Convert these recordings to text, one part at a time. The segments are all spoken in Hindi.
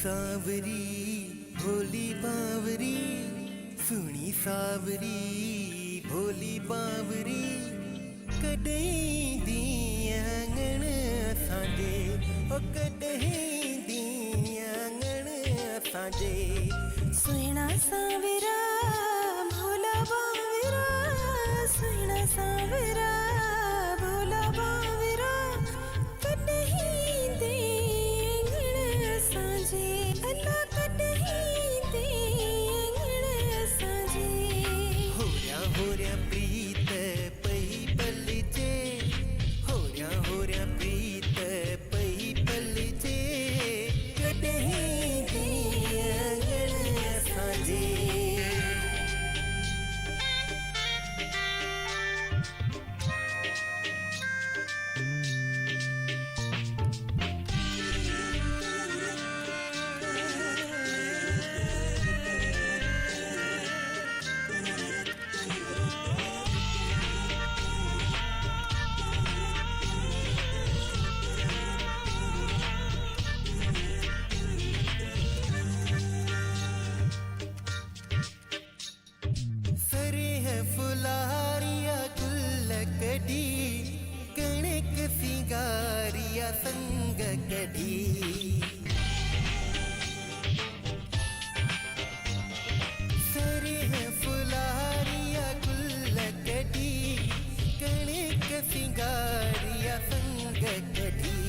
सावरी भोली बावरी, सुनी सावरी भोली बावरी, कॾहिं दी आंगण असांजे, ओ कॾहिं दी आंगण असांजे। सुहिणा सावरा भोला बावरा, सुहिणा सावरा भोला बावरा, कॾहिं दे आंगण असांजे, अल्लाह कॾहिं दे आंगण असांजे। होरिया होरिया प्रीत पई पलिजे, होरिया होरिया प्रीत पई पलिजे, कॾहिं दे आंगण असांजे। फुलारिया गुल कढी, कणक सिंगारिया संग कढी। सरेह फुलारिया गुल कढी, कणक सिंगारिया संग कढी।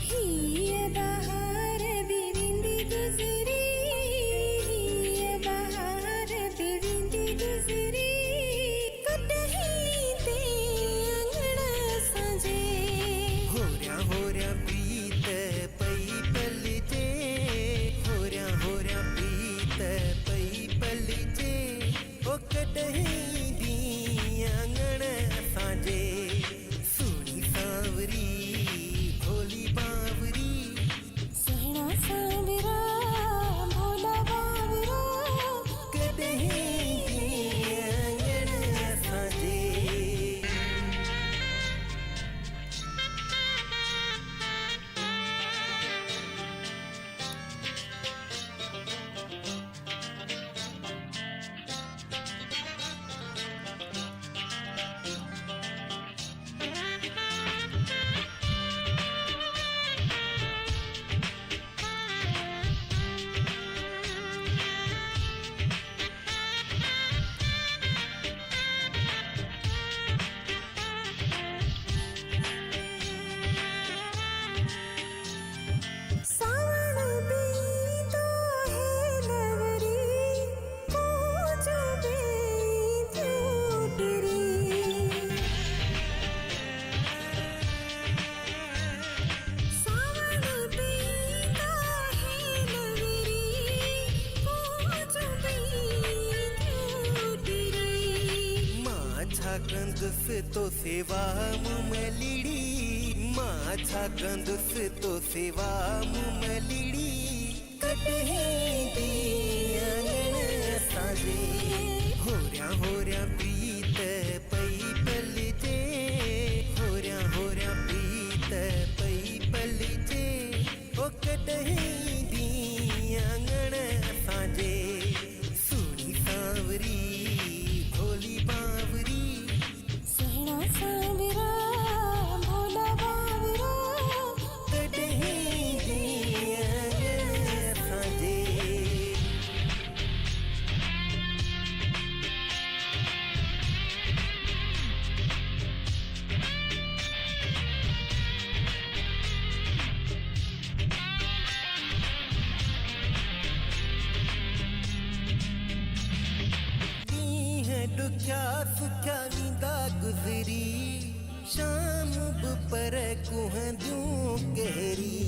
हीअ बहार बि वेंदी गुज़री, हीअ बहार बि वेंदी गुज़री, कॾहिं दे आंगण असांजे। होरिया होरिया प्रीत पई पलिजे, होरिया होरिया प्रीत पई पलिजे, ओ कॾहिं दी आंगण असांजे। सुहिणी सावरी भोली बावरी, सुहिणा सावरा भोला बावरा, कॾहिं दी आंगण असांजे। सावण बीतो है नवरी, पूज बीतियूं टिरी। सावण बीतो है नवरी, पूज बीतियूं टिरी। माझा कंदुस तो सेवा मुमलिड़ी, माझा कंदुस तो सेवा मुमलिड़ी, कॾहिं दी आंगण असांजे। होरिया होरिया प्रीत पई पलिजे, होरिया होरिया प्रीत पई पलिजे, ओ कॾहिं दी आंगण असांजे। सुहिणी सावरी भोली बावरी, सुहिणा सावरा भोला बावरा, कॾहिं दी आंगण असांजे। ॾींहं ॾुखिया सुखिया वींदा गुज़री, शाम बि पर कुहंदियूं कहिड़ी।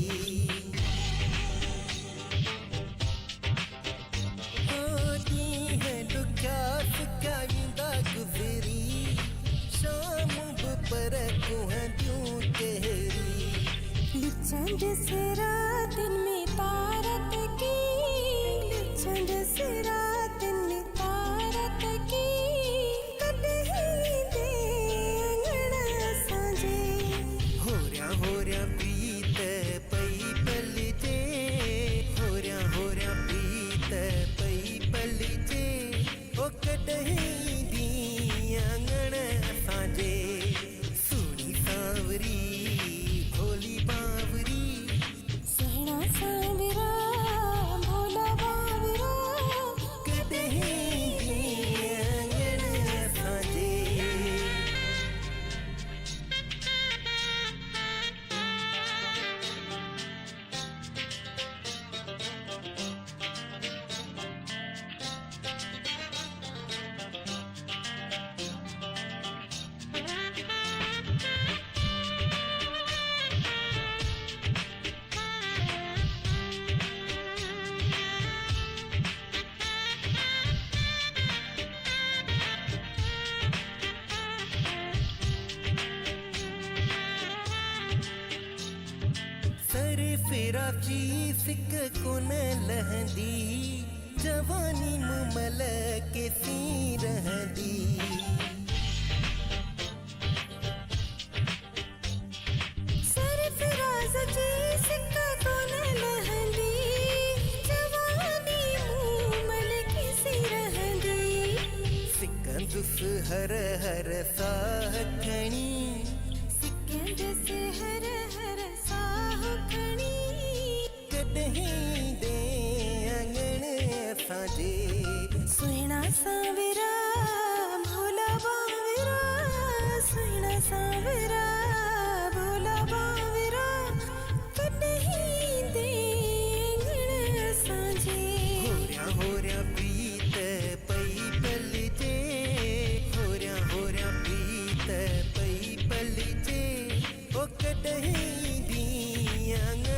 ॾींहं ॾुखिया सुखिया वींदा गुज़री, शाम बि पर कुहंदियूं कहिड़ी। लिचंद सिरातिन में तारत की, लिचंद सिरातिन में तारत की, कॾहिं दे आंगण असांजे। होरिया होरिया प्रीत पई पलिजे, होरिया सर फिरा ची सिक कोन लहंदी जवानी मुमल के सी रहंदी सरफराज जी सिक्का कोन लहंदी जवानी मूमल किसी रहंदी सिकंदुस हर हर साह खणी सिकंद से हर हर साह खणी कॾहिं दे अंगण असांजे सुहिणा सांवरा भोला बांवरा सुहिणा सांवरा भोला बांवरा कॾहिं दे अंगण असांजे होरिया होरिया प्रीत पई पलजे होरिया होरिया प्रीत पई पलजे ओ कॾहिं दी अंगण